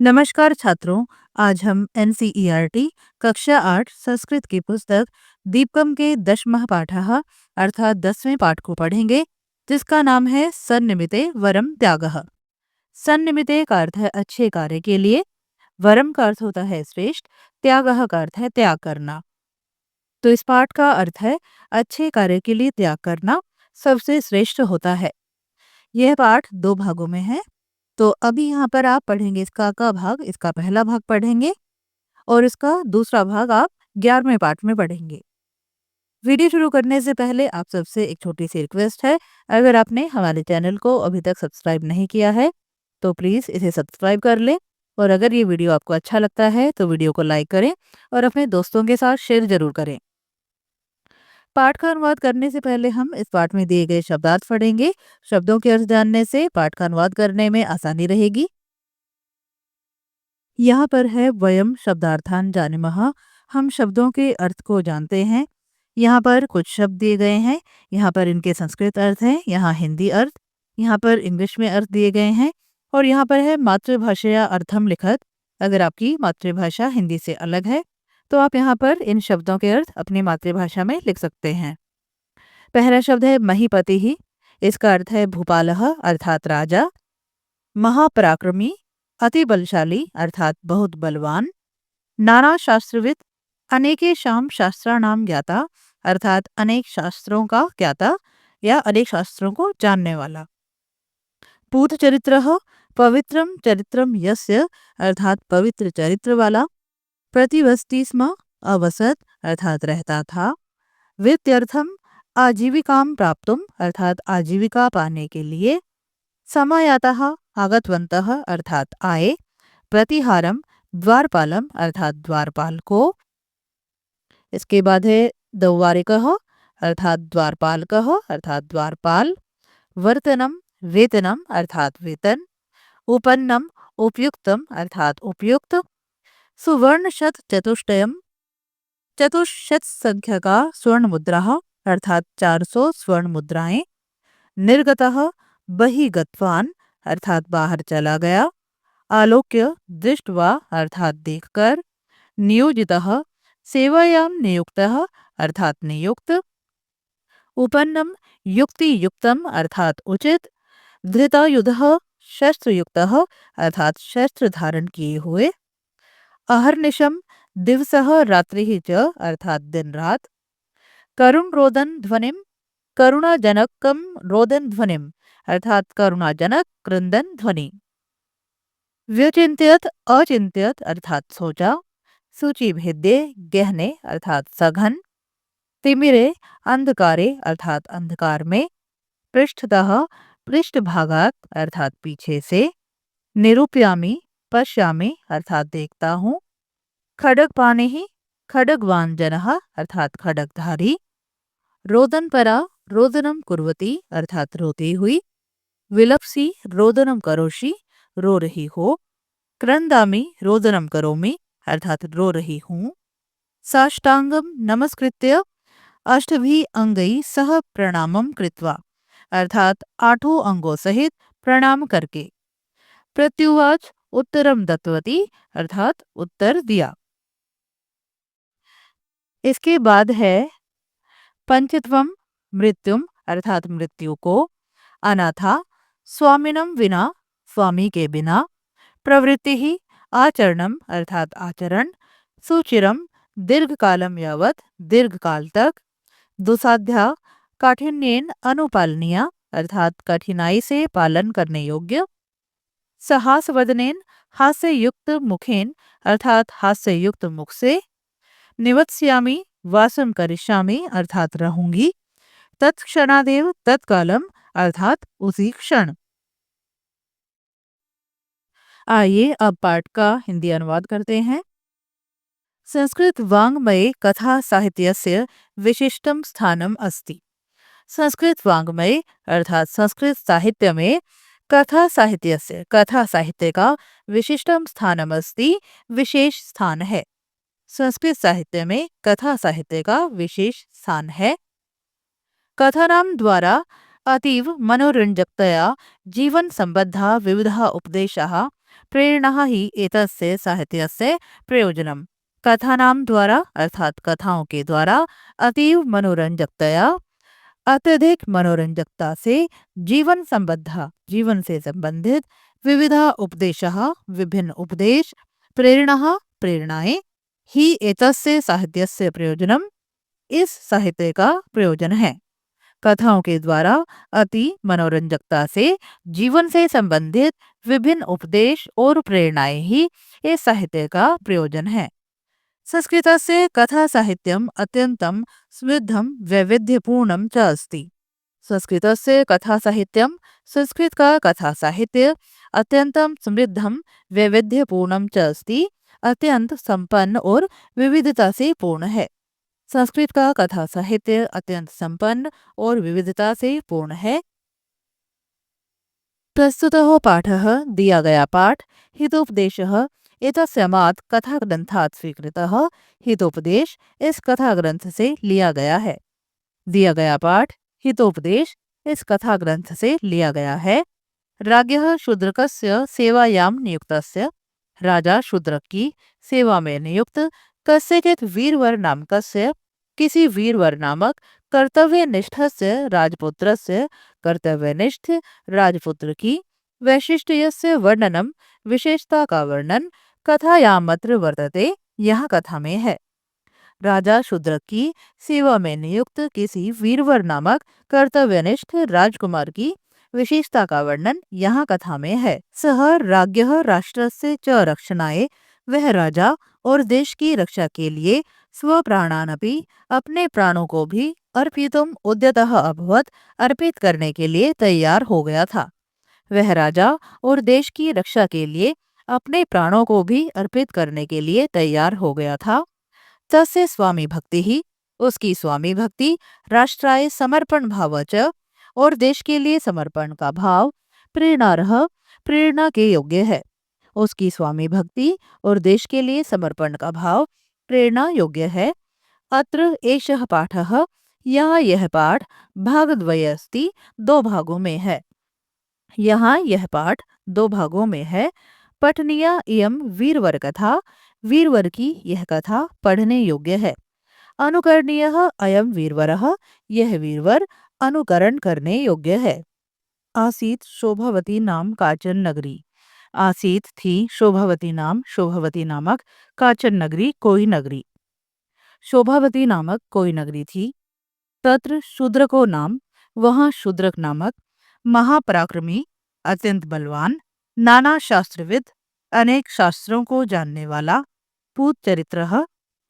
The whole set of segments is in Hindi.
नमस्कार छात्रों। आज हम एनसीईआरटी कक्षा 8 संस्कृत की पुस्तक दीपकम के दशमः पाठः अर्थात 10वें पाठ को पढ़ेंगे, जिसका नाम है सन्निमिते वरम त्यागः। सन्निमिते का अर्थ है अच्छे कार्य के लिए, वरम का अर्थ होता है श्रेष्ठ, त्यागः का अर्थ है त्याग करना। तो इस पाठ का अर्थ है अच्छे कार्य के लिए त्याग करना सबसे श्रेष्ठ होता है। यह पाठ दो भागों में है। तो अभी यहाँ पर आप पढ़ेंगे इसका क भाग, इसका पहला भाग पढ़ेंगे और इसका दूसरा भाग आप 11वें पाठ में पढ़ेंगे। वीडियो शुरू करने से पहले आप सबसे एक छोटी सी रिक्वेस्ट है, अगर आपने हमारे चैनल को अभी तक सब्सक्राइब नहीं किया है तो प्लीज़ इसे सब्सक्राइब कर लें। और अगर ये वीडियो आपको अच्छा लगता है तो वीडियो को लाइक करें और अपने दोस्तों के साथ शेयर जरूर करें। पाठ का अनुवाद करने से पहले हम इस पाठ में दिए गए शब्दार्थ पढ़ेंगे। शब्दों के अर्थ जानने से पाठ का अनुवाद करने में आसानी रहेगी। यहाँ पर है वयम शब्दार्थान जानीमः। हम शब्दों के अर्थ को जानते हैं। यहाँ पर कुछ शब्द दिए गए हैं। यहाँ पर इनके संस्कृत अर्थ हैं, यहाँ हिंदी अर्थ, यहाँ पर इंग्लिश में अर्थ दिए गए हैं और यहाँ पर है मातृभाषया अर्थम लिखत। अगर आपकी मातृभाषा हिंदी से अलग है तो आप यहाँ पर इन शब्दों के अर्थ अपनी मातृभाषा में लिख सकते हैं। पहला शब्द है महीपति ही। इसका अर्थ है भूपालः अर्थात राजा। महापराक्रमी, अति बलशाली अर्थात बहुत बलवान। नाना शास्त्रविद, अनेकेषां शास्त्राणां ज्ञाता अर्थात अनेक शास्त्रों का ज्ञाता या अनेक शास्त्रों को जानने वाला। पूत चरित्रः, पवित्रम चरित्रम यस्य अर्थात पवित्र चरित्र वाला। प्रतिवसति स्म, अवसत अर्थात रहता था। वित्यर्थम, आजीविकाम प्राप्तुम अर्थात आजीविका पाने के लिए। समायातः, आगतवन्तः अर्थात आए। प्रतिहारम, द्वारपालम अर्थात द्वारपाल को। इसके बाद है द्वारिकः अर्थात द्वारपालकः अर्थात द्वारपाल। वर्तनम, वेतनम अर्थात वेतन। उपन्नम, उपयुक्तम अर्थात उपयुक्त। सुवर्णशत चतुष्टयम, चतुष्शत संख्या का स्वर्ण मुद्रा अर्थात 400 स्वर्ण मुद्राएं। निर्गतः, बहिगतवान अर्थात बाहर चला गया। आलोक्य, दृष्ट्वा अर्थात देखकर। नियोजितः, सेवायां नियुक्तः अर्थात नियुक्त। उपन्नम, युक्ति युक्तम अर्थात उचित। धृतायुधः, शस्त्रयुक्तः अर्थात शस्त्र धारण किए हुए। अहर्निशम, दिवसः रात्रिः च अर्थात दिन रात। करुण रोदन ध्वनिम, करुणाजनकम रोदन ध्वनिम अर्थात करुणाजनक क्रंदन ध्वनि। व्यचिंत्यत, अचिंत्यत अर्थात सोचा। सूची भेद्य, गहने अर्थात सघन। तिमिरे, अंधकारे अर्थात अंधकार में। पृष्ठतः, पृष्ठभागात अर्थात पीछे से। निरूपयामी, पश्यामी अर्थात देखता हूँ। खड्गपाणिः, खड्गवान जनः अर्थात खड्गधारी। रोदनपरा, रोदनम कुर्वती अर्थात रोती हुई। विलप्सी, रोदनम करोषि रो रही हो। क्रंदामी, रोदनम करोमि अर्थात रो रही हूँ। साष्टांगम नमस्कृत्य, अष्टभी अंगै सह प्रणामम कृत्वा अर्थात आठों अंगों सहित प्रणाम करके। प्रत्युवाच, उत्तरम दत्तवती अर्थात उत्तर दिया। इसके बाद है पंचत्वम, मृत्युम अर्थात मृत्यु को। अनाथा, स्वामिनम विना स्वामी के बिना। प्रवृत्ति ही, आचरणम अर्थात आचरण। सुचिरम, दीर्घ कालम यावत दीर्घ काल तक। दुसाध्या, काठिन्येन अनुपालनीया अर्थात कठिनाई से पालन करने योग्य। सहासवदनेन, हास्य युक्त मुखेन अर्थात हास्य युक्त मुख से। निवत्स्यामि, वासम करिष्यामि अर्थात रहूंगी। तत्क्षणादेव, तत्कालम अर्थात उसी क्षण। आइए अब पाठ का हिंदी अनुवाद करते हैं। संस्कृत वाङ्मये कथा साहित्यस्य विशिष्टम स्थानम अस्ति। संस्कृत वाङ्मय अर्थात संस्कृत साहित्य में कथा साहित्य का विशिष्टम स्थानम अस्ति विशेष स्थान है। संस्कृत साहित्य में कथा साहित्य का विशेष स्थान है। कथानां द्वारा अतीव मनोरंजकतया जीवन संबद्धा विविधा उपदेशाः प्रेरणा ही एतस्य साहित्यस्य प्रयोजनम। कथानां द्वारा अर्थात कथाओं के द्वारा अतीव मनोरंजकतया अत्यधिक मनोरंजकता से जीवन संबद्ध जीवन से संबंधित विविधा उपदेशः विभिन्न उपदेश प्रेरणा प्रेरणाएं ही एतस्य साहित्यस्य प्रयोजनम इस साहित्य का प्रयोजन है। कथाओं के द्वारा अति मनोरंजकता से जीवन से संबंधित विभिन्न उपदेश और प्रेरणाएं ही इस साहित्य का प्रयोजन है। संस्कृतस्य कथा साहित्यम अत्यंतम समृद्धम वैविध्यपूर्णम च अस्ति। संस्कृतस्य कथा साहित्यम संस्कृत का कथा साहित्य अत्यंतम समृद्धम वैविध्यपूर्णम च अस्ति अत्यंत संपन्न और विविधता से पूर्ण है। संस्कृत का कथा साहित्य अत्यंत संपन्न और विविधता से पूर्ण है। प्रस्तुतः पाठः दिया गया पाठ हितोपदेशः एतस्मात् कथा ग्रंथात् स्वीकृतः। हितोपदेश इस कथा ग्रंथ से लिया गया है। दिया गया पाठ हितोपदेश इस कथा ग्रंथ से लिया गया है। राज्ञः शूद्रकस्य सेवायां नियुक्तस्य राजा शूद्रक की सेवा में नियुक्त कस्यचित् वीरवर नामकस्य किसी वीरवर नामक कर्तव्यनिष्ठस्य राजपुत्रस्य कर्तव्यनिष्ठ राजपुत्र की वैशिष्ट्यस्य वर्णनम विशेषता का वर्णन कथायामत्र वर्तते यह कथा में है। राजा शूद्रक की सेवा में नियुक्त किसी वीरवर नामक कर्तव्यनिष्ठ राजकुमार की विशेषता का वर्णन यहाँ कथा में है। सह राज्ञः राष्ट्रस्य च रक्षणाय वह राजा और देश की रक्षा के लिए स्वप्राणानपि अपने प्राणों को भी अर्पितुम उद्यतः अभवत अर्पित करने के लिए तैयार हो गया था। वह राजा और देश की रक्षा के लिए अपने प्राणों को भी अर्पित करने के लिए तैयार हो गया था। तस्य स्वामी भक्ति ही उसकी स्वामी भक्ति राष्ट्राय समर्पण भाव च और देश के लिए समर्पण का भाव प्रेरणारह प्रेरणा के योग्य है। उसकी स्वामी भक्ति और देश के लिए समर्पण का भाव प्रेरणा योग्य है। अत्र एषः पाठः यहाँ यह पाठ भागद्वय अस्ति दो भागों में है। यहाँ यह पाठ दो भागों में है। पठनीया इयं वीरवर कथा वीरवर की यह कथा पढ़ने योग्य है। अनुकरणीयः अयं वीरवरः यह वीरवर अनुकरण करने योग्य है। आसीत शोभावती नाम काचन नगरी। आसीत थी शोभावती नाम शोभावती नामक काचन नगरी कोई नगरी। शोभावती नामक कोई नगरी थी। तत्र शूद्रको नाम वहाँ शूद्रक नामक महापराक्रमी अत्यंत बलवान नाना शास्त्रविद अनेक शास्त्रों को जानने वाला पूत चरित्र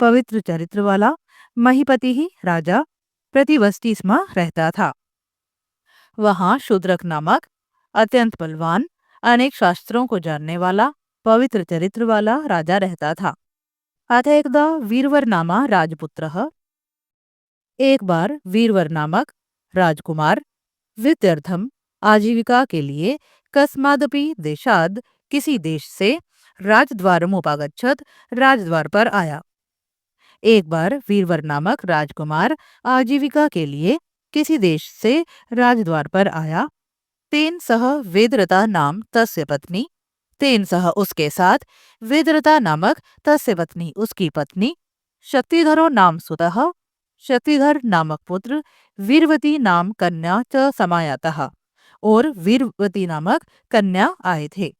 पवित्र चरित्र वाला महीपति ही राजा प्रतिवस्ती स्म रहता था। वहाँ शूद्रक नामक अत्यंत बलवान अनेक शास्त्रों को जानने वाला पवित्र चरित्र वाला राजा रहता था। अथ एकदा वीरवर नामा राजपुत्रः एक बार वीरवर नामक राजकुमार विद्यार्थम आजीविका के लिए कस्मादपि देशाद किसी देश से राजद्वारमुपागच्छत् राजद्वार पर आया। एक बार वीरवर नामक राजकुमार आजीविका के लिए किसी देश से राजद्वार पर आया। तेन सह वेदरता नाम तस्य पत्नी तेन सह उसके साथ वेदरता नामक तस्य पत्नी उसकी पत्नी शक्तिधरो नाम सुतः शक्तिधर नामक पुत्र वीरवती नाम कन्या च समायातः और वीरवती नामक कन्या आए थे।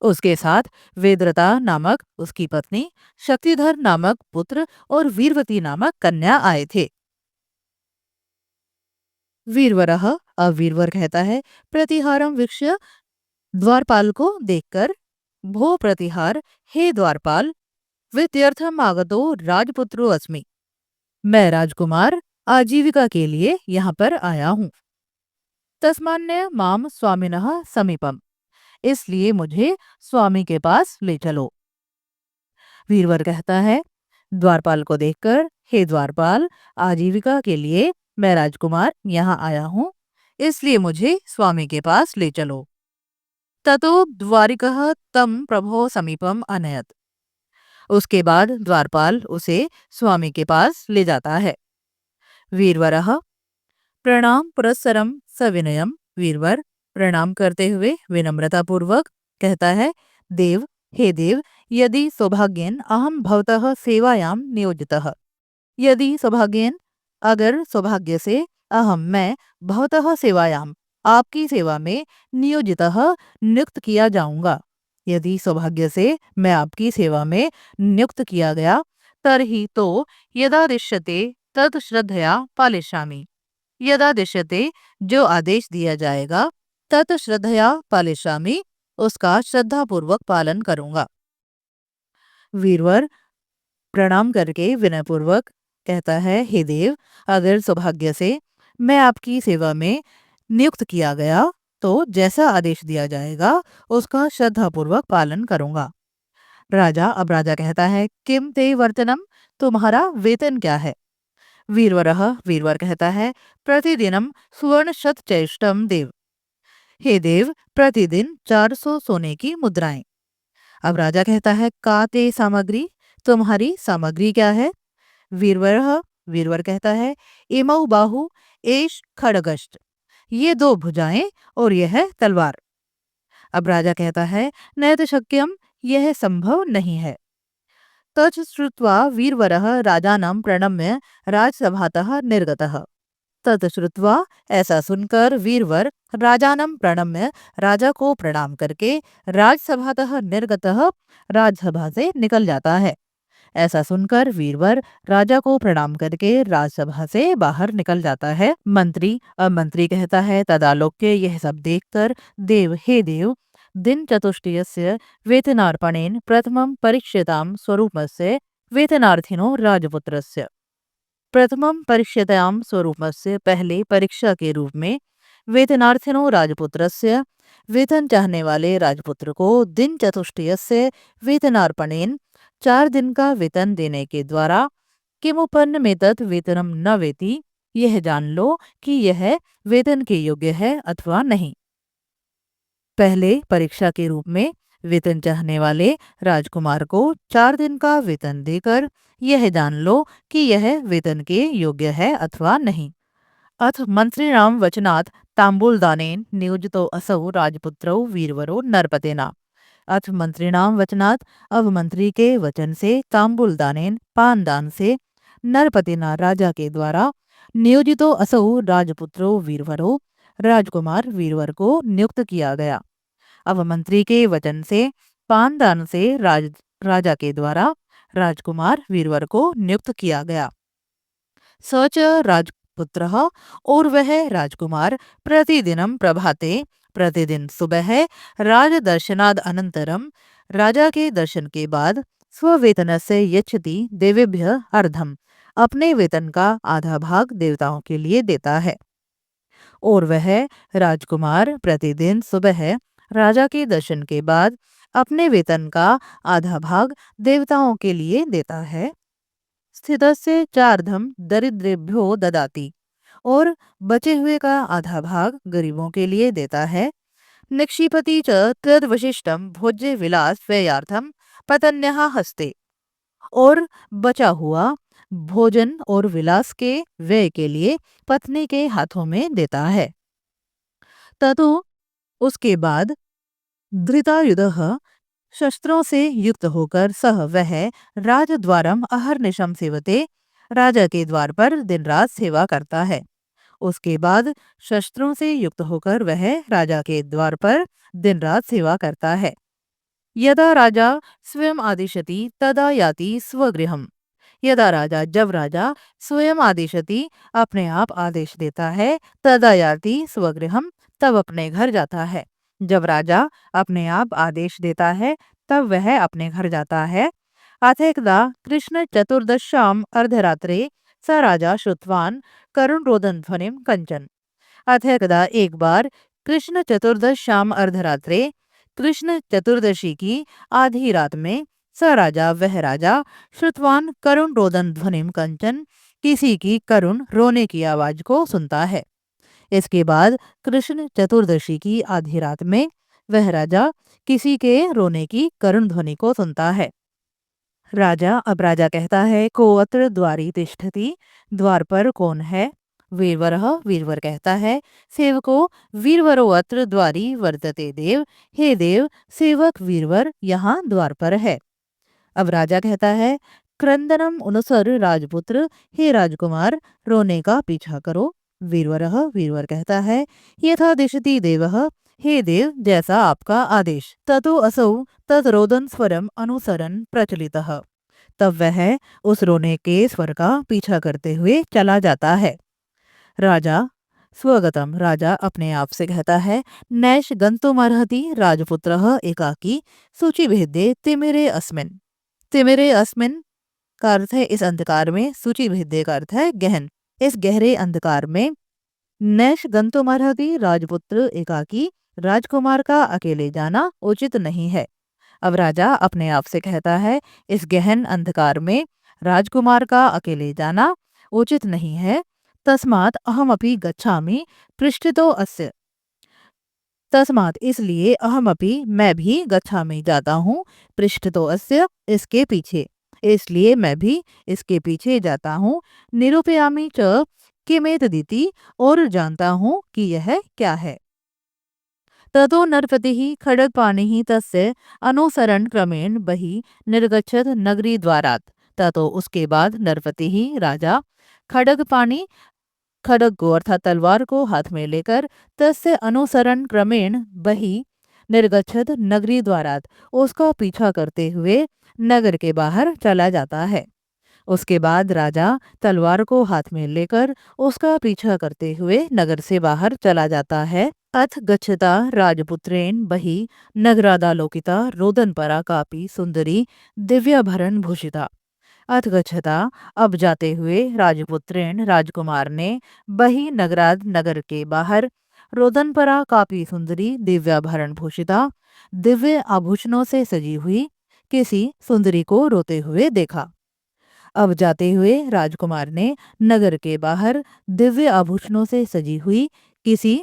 उसके साथ वेदरता नामक उसकी पत्नी शक्तिधर नामक पुत्र और वीरवती नामक कन्या आए थे। वीरवरः अब वीरवर कहता है प्रतिहारम वीक्ष्य द्वारपाल को देखकर भो प्रतिहार हे द्वारपाल वित्यर्थम आगतो राजपुत्रो अस्मि मैं राजकुमार आजीविका के लिए यहाँ पर आया हूँ। तस्मान्य माम स्वामिनः समीपम इसलिए मुझे स्वामी के पास ले चलो। वीरवर कहता है द्वारपाल को देखकर हे द्वारपाल आजीविका के लिए मैं राजकुमार यहाँ आया हूँ इसलिए मुझे स्वामी के पास ले चलो। ततो द्वारिकः तम प्रभो समीपम अनयत उसके बाद द्वारपाल उसे स्वामी के पास ले जाता है। वीरवरः प्रणाम पुरस्सरम सविनयम वीरवर प्रणाम करते हुए विनम्रता पूर्वक कहता है देव, हे देव, यदि सौभाग्येन अहम भवतः सेवायां नियोजितः। यदि सौभाग्येन, अगर सौभाग्य से, मैं भवतः सेवायाम, आपकी सेवा में, नियोजितः, नियुक्त किया जाऊंगा। यदि सौभाग्य से मैं आपकी सेवा में नियुक्त किया गया, तर्हि तो यदा दृश्यते तत् श्रद्धया पालिष्यामि। यदा दृश्यते, जो आदेश दिया जाएगा, तत् श्रद्धया पालिष्यामि, उसका श्रद्धापूर्वक पालन करूंगा। वीरवर प्रणाम करके विनयपूर्वक कहता है, हे देव, अगर सौभाग्य से मैं आपकी सेवा में नियुक्त किया गया, तो जैसा आदेश दिया जाएगा उसका श्रद्धापूर्वक पालन करूंगा। अब राजा कहता है, किम ते वर्तनम, तुम्हारा वेतन क्या है? वीरवर कहता है, प्रतिदिनम सुवर्ण शत चैष्टम देव। हे देव, प्रतिदिन 400 सोने की मुद्राएं। अब राजा कहता है, का ते सामग्री, तुम्हारी सामग्री क्या है? वीरवर वीरवर कहता है, इमौ बाहु एष खड़गश्च, ये 2 भुजाएं और यह है तलवार। अब राजा कहता है, नैत शक्यम, यह संभव नहीं है। तच् श्रुत्वा वीरवरः राजानं प्रणम्य राजसभातः निर्गतः। तत् श्रुत्वा, ऐसा सुनकर वीरवर राजानं प्रणम्य, राजा को प्रणाम करके, राजसभातः निर्गतः, राजसभा से निकल जाता है। ऐसा सुनकर वीरवर राजा को प्रणाम करके राजसभा से बाहर निकल जाता है। अब मंत्री कहता है, तदालोक्य, यह सब देखकर, देव, हे देव, दिन चतुष्टयस्य वेतनार्पणेन प्रथमं परीक्ष्यतां स्वरूपस्य वेतनार्थिनो राजपुत्रस्य। प्रथमं परीक्ष्यतां स्वरूपस्य, पहले परीक्षा के रूप में, वेतनार्थिनो राजपुत्रस्य, वेतन चाहने वाले राजपुत्र को, दिन चतुष्टयस्य वेतनार्पणेन, 4 दिन का वेतन देने के द्वारा, किमुपन्न में तत् वेतनम न वेति, यह जान लो कि यह वेतन के योग्य है अथवा नहीं। पहले परीक्षा के रूप में वेतन चाहने वाले राजकुमार को 4 दिन का वेतन देकर यह जान लो कि यह वेतन के योग्य है अथवा नहीं। अथ मंत्रिणाम वचनात् तांबूलदानेन नियोजितो असौ राजपुत्रौ वीरवरो नरपतेना। अथ मंत्रिणाम वचनात्, अब मंत्री के वचन से, तांबूलदानेन, पानदान से, नरपतेना, राजा के द्वारा, नियोजितो असौ राजपुत्रो वीरवरो, राजकुमार वीरवर को नियुक्त किया गया। अब मंत्री के वचन से, पानदान से, राजा के द्वारा राजकुमार वीरवर को नियुक्त किया गया। सच राजपुत्रः, और वह राजकुमार, प्रतिदिनम प्रभाते, प्रतिदिन सुबह, राजदर्शनाद अनंतरम, राजा के दर्शन के बाद, स्ववेतनस्य यच्छति देवेभ्य अर्धम, अपने वेतन का आधा भाग देवताओं के लिए देता है। और वह राजकुमार प्रतिदिन सुबह राजा के दर्शन के बाद अपने वेतन का आधा भाग देवताओं के लिए देता है। स्थितस्य चार्धम दरिद्रेभ्यो ददाति, और बचे हुए का आधा भाग गरीबों के लिए देता है। निक्षिपति च तद्वशिष्टम भोज्य विलास व्ययार्थम पतन्यः हस्ते, और बचा हुआ भोजन और विलास के व्यय के लिए पत्नी के हाथों में देता है। ततो, उसके बाद, धृतायुधः, शस्त्रों से युक्त होकर, सह वह, राजद्वारम अहर्निशम सेवते, राजा के द्वार पर दिन रात सेवा करता है। उसके बाद शस्त्रों से युक्त होकर वह राजा के द्वार पर दिन रात सेवा करता है। यदा राजा स्वयं आदिशति तदा याति स्वगृहम। यदा राजा, जब राजा, स्वयं आदिशति, अपने आप आदेश देता है, तदा याति स्वगृहम, तब अपने घर जाता है। जब राजा अपने आप आदेश देता है तब वह अपने घर जाता है। अथेकदा कृष्ण चतुर्दश्याम अर्धरात्रे स राजा श्रुतवान करुण रोदन ध्वनिम कंचन। अथेकदा, एक बार, कृष्ण चतुर्दश्याम अर्धरात्रे, कृष्ण चतुर्दशी की आधी रात में, स राजा, वह राजा, श्रुतवान करुण रोदन ध्वनिम कंचन, किसी की करुण रोने की आवाज को सुनता है। इसके बाद कृष्ण चतुर्दशी की आधी रात में वह राजा किसी के रोने की करुण ध्वनि को सुनता है। अब राजा कहता है, को अत्र द्वारी तिष्ठति, द्वार पर कौन है? वीरवरः वीरवर कहता है, सेवको वीरवरो अत्र द्वारी वर्तते देव, हे देव सेवक वीरवर यहाँ द्वार पर है। अब राजा कहता है, क्रंदनम अनुसर राजपुत्र, हे राजकुमार रोने का पीछा करो। वीरवरः वीरवर कहता है, यथा दिशति देवः, हे देव जैसा आपका आदेश। ततो असौ तद रोदन स्वरम अनुसरन प्रचलितः। तब वह उस रोने के स्वर का पीछा करते हुए चला जाता है। राजा स्वगतम राजा अपने आप से कहता है, नैश गंतुमर्हति राजपुत्रः एकाकी शुचिभेदे तिमिरे अस्मिन्। तिमिरे अस्मिन् का अर्थ है इस अंधकार में, शुचिभेदे का अर्थ है गहन। इस गहरे अंधकार में नैश गंतुमर्हति राजपुत्र एकाकी, राजकुमार का अकेले जाना उचित नहीं है। अब राजा अपने आप से कहता है, इस गहन अंधकार में राजकुमार का अकेले जाना उचित नहीं है। तस्मात् अहमपि गच्छामि पृष्ठतो अस्य। तस्मात् इसलिए अहमपि मैं भी गच्छामि जाता हूँ, पृष्ठतो अस्य इसके पीछे, इसलिए मैं भी इसके पीछे जाता हूँ। निरूपयामि च किमेतदिति और जानता हूँ कि यह क्या है। ततो नरपतिः खड्गपाणिः तस्य अनुसरण क्रमेण बहि निर्गच्छत नगरी द्वारात्। ततो उसके बाद नरपति राजा खड्गपाणि, खड्ग को अर्थात तलवार को हाथ में लेकर, तस्य अनुसरण क्रमेण बहि निर्गच्छत नगरी द्वारात् उसका पीछा करते हुए नगर के बाहर चला जाता है। उसके बाद राजा तलवार को हाथ में लेकर उसका पीछा करते हुए नगर से बाहर चला जाता है। अथ गच्छता राजपुत्रेण बहि नगरादालोकिता रोदनपरा कापी सुंदरी दिव्याभरण भूषिता। अथ गच्छता अब जाते हुए राजपुत्रेण राजकुमार ने बहि नगराद नगर के बाहर रोदनपरा कापी सुंदरी दिव्याभरण भूषिता दिव्य आभूषणों से सजी हुई किसी सुंदरी को रोते हुए देखा। अब जाते हुए राजकुमार ने नगर के बाहर दिव्य आभूषणों से सजी हुई किसी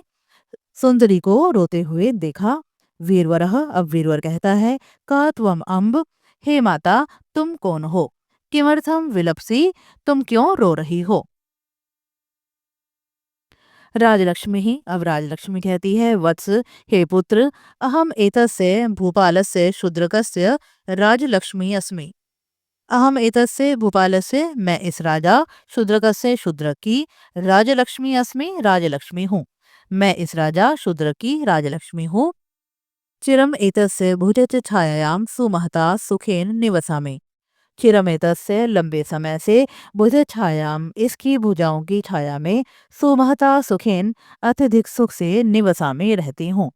सुंदरी को रोते हुए देखा। वीरवरः अब वीरवर कहता है, का त्वम अम्ब, हे माता तुम कौन हो, किमर्थम विलपसी तुम क्यों रो रही हो। राजलक्ष्मी ही अब राजलक्ष्मी कहती है, वत्स हे पुत्र, अहम एतस्य भूपालस्य शूद्रकस्य राजलक्ष्मी अस्मि। अहम एतस्य भूपालस्य मैं इस राजा शूद्रकस्य शूद्र की राजलक्ष्मी अस्मि राजलक्ष्मी हूँ। मैं इस राजा शूद्र की राजलक्ष्मी हूँ। चिरम एतस्य भुजच छायायाम सुमहता सुखेन निवसामि। चिरम एतस्य लंबे समय से भुज छायाम इसकी भुजाओं की छाया में सुमहता सुखेन अत्यधिक सुख से निवसामि रहती हूँ।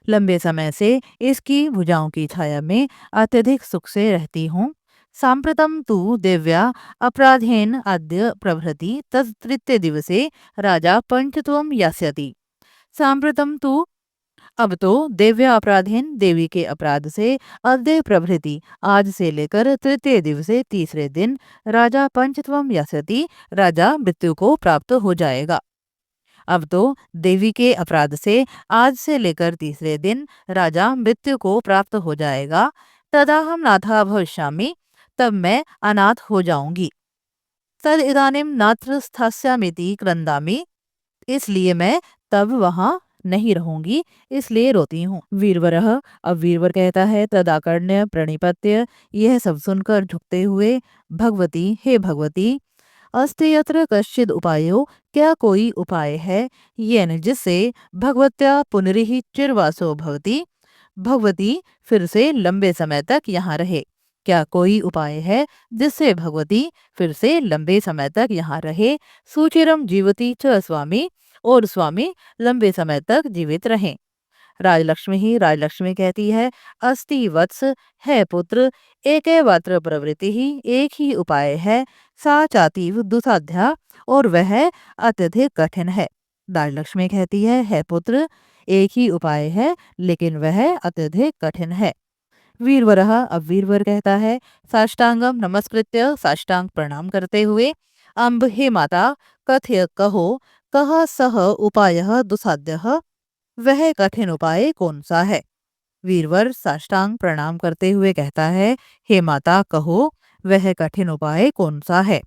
लंबे समय से इसकी भुजाओं की छाया में अत्यधिक सुख से रहती हूँ। सांप्रतम तु दिव्या अपराधेन अद्य प्रभृति तृतीय दिवसे राजा पंचत्वम यास्यति। सांप्रतम तु अब तो दिव्य अपराधीन देवी के अपराध से अद्य प्रभृति आज से लेकर तृतीय दिवसे तीसरे दिन राजा पंचत्वम यास्यति राजा मृत्यु को प्राप्त हो जाएगा। अब तो देवी के अपराध से आज से लेकर तीसरे दिन राजा मृत्यु को प्राप्त हो जाएगा। तदा हम नाथा भविष्यामि तब मैं अनाथ हो जाऊंगी। तद इदानीम नात्र स्थास्यामिति क्रंदामि इसलिए मैं तब वहां नहीं रहूंगी, इसलिए रोती हूँ। वीरवरः अब वीरवर कहता है, तदाकर्ण्य प्रणिपत्य यह सब सुनकर झुकते हुए, भगवती हे भगवती, अस्ति यत्र कश्चिद उपायो क्या कोई उपाय है, येन जिससे भगवत्या पुनरिहि चिरवासो भवति, भगवती फिर से लंबे समय तक यहाँ रहे। क्या कोई उपाय है जिससे भगवती फिर से लंबे समय तक यहाँ रहे। सुचिरम जीवती च स्वामी और स्वामी लंबे समय तक जीवित रहें। राजलक्ष्मी कहती है, अस्ति वत्स है पुत्र, एकैवात्र प्रवृत्ति ही एक ही उपाय है, सा चातीव दुसाध्या और वह अत्यधिक कठिन है। राजलक्ष्मी कहती है पुत्र, एक ही उपाय है लेकिन वह अत्यधिक कठिन है। वीरवरः अब वीरवर कहता है, साष्टांगम नमस्कृत्य साष्टांग प्रणाम करते हुए, अम्ब हे माता कथय कहो, कह सह उपायः दुसाध्यः, वह कठिन उपाय कौन सा है। वीरवर साष्टांग प्रणाम करते हुए कहता है, हे माता कहो वह कठिन उपाय कौन सा है।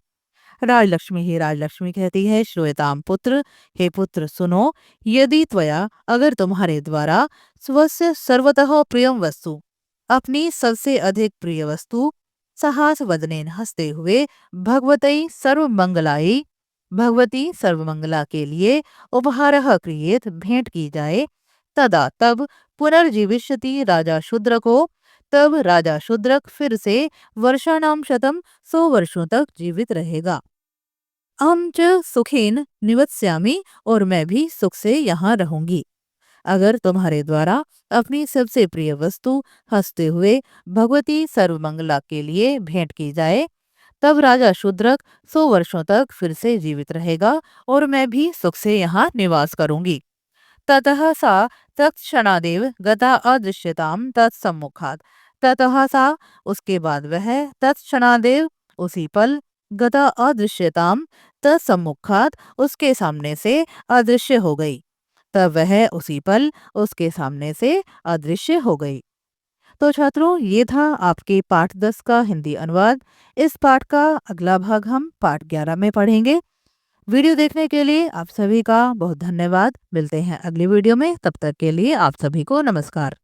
राजलक्ष्मी ही राजलक्ष्मी कहती है, श्रूयताम पुत्र, हे पुत्र सुनो, यदि त्वया, अगर तुम्हारे द्वारा, स्वस्य सर्वतः प्रियम वस्तु, अपनी सबसे अधिक प्रिय वस्तु, सहास वदनेन हंसते हुए, भगवतई सर्वमंगलाई, भगवती सर्वमंगला के लिए, उपहारः क्रियेत, भेंट की जाए, तदा तब, पुनर्जीविष्यति राजा शूद्र को, तब राजा शूद्रक फिर से वर्षाणाम शतम 100 वर्षों तक जीवित रहेगा। अहम च सुखेन निवत्स्यामि, और मैं भी सुख से यहाँ रहूंगी। अगर तुम्हारे द्वारा अपनी सबसे प्रिय वस्तु हंसते हुए भगवती सर्वमंगला के लिए भेंट की जाए, तब राजा शूद्रक 100 वर्षों तक फिर से जीवित रहेगा और मैं भी सुख से यहाँ निवास करूंगी। ततः सा तत्क्षणादेव गता अदृश्यताम तत्सम्मुखात्, ततः सा, उसके बाद वह, तत्क्षणादेव, उसी पल, गता अदृश्यताम, तत्सम्मुखात्, उसके सामने से अदृश्य हो गई। तब वह उसी पल उसके सामने से अदृश्य हो गई। तो छात्रों, ये था आपके पाठ 10 का हिंदी अनुवाद। इस पाठ का अगला भाग हम पाठ 11 में पढ़ेंगे। वीडियो देखने के लिए आप सभी का बहुत धन्यवाद। मिलते हैं अगली वीडियो में, तब तक के लिए आप सभी को नमस्कार।